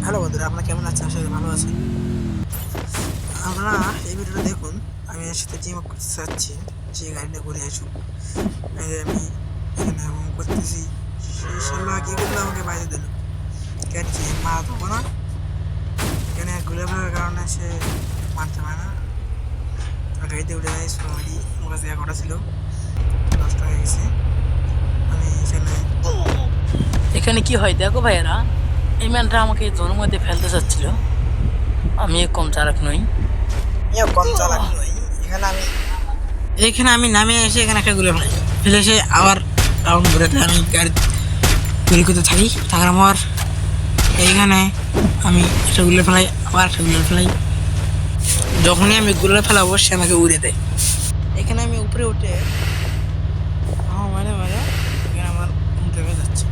Hello বন্ধুরা, আপনারা কেমন আছেন? আশা করি ভালো আছেন। আপনারা এই ভিডিওটা দেখুন। আমি এর সাথে টিম আপ করতে চাচ্ছি, যে গাড়িটা ঘুরে আসুক। এই যে আমি এখানে হোম করতেছি, সেই শালা কি করলো, আমাকে বাইরে দিল। কেন কি মারা দেবো না? এখানে ঘুরে ফেলার কারণে সে মারতে পারে না। আর গাড়িতে উঠে যায় সোনালি, আমার কাছে 11টা ছিল, নষ্ট হয়ে গেছে। আমি এখানে এখানে কি হয় দেখো ভাইয়েরা, এই ম্যানটা আমাকে জোনের মধ্যে ফেলতে চাচ্ছিল। আমি কম চালাক নই। কম চালাক নই। এখানে আমি নামে এসে এখানে একটা ঘুরে ফেলাই, ফেলে এসে আবার রাউন্ড ঘুরে আমি গাড়ি তৈরি করতে থাকার পর এইখানে আমি একটা গুলে ফেলাই, আবার একটা গুলে ফেলাই। যখনই আমি গুলে ফেলাবো সে আমাকে উড়ে দেয়। এখানে আমি উপরে উঠে মানে মানে এখানে আমার হুন্ডে হয়ে যাচ্ছে।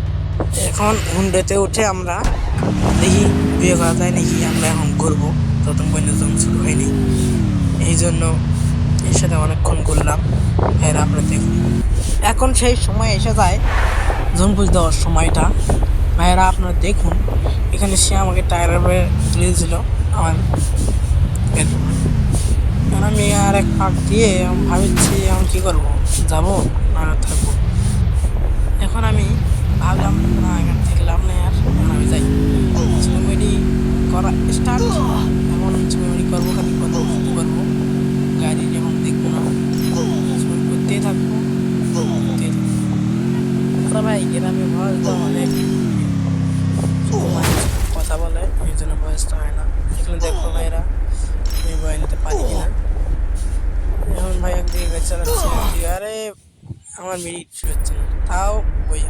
এখন হুন্ডেতে উঠে আমরা দেখি বিয়ে করা যায় নাকি। আমরা এখন করবো, প্রথম পর্যন্ত শুরু হয়নি, এই জন্য এর সাথে অনেকক্ষণ করলাম। এর আপনারা দেখুন, এখন সেই সময় এসে যায় জনপুজ দেওয়ার সময়টা। ভাইয়েরা আপনারা দেখুন, এখানে সে আমাকে টায়ারের উপরে তুলে দিয়েছিল আমার। এখন আমি আর এক পাক দিয়ে ভাবছি এখন কী করবো, যাবো না থাকবো। এখন আমি ভাবলাম না, এখানে থেকে লাভ নেই, আর এখন আমি যাই কমেডি করা স্টার্ট। এখন কমেডি করবো, খালি করবো করবো, গাড়ি যখন দেখবো না করতেই থাকবো করতেই থাকবো। ভাই গ্রামে ভয়েস তো অনেক কথা বলে, এই জন্য ভয়েসটা হয় না। এখানে দেখো ভাইরা আমি ভয় নিতে পারি কিনা। এখন ভাই একদিকে গাড়ি চালাচ্ছি, আরে আমার মিনিট হচ্ছে না, তাও বইয়া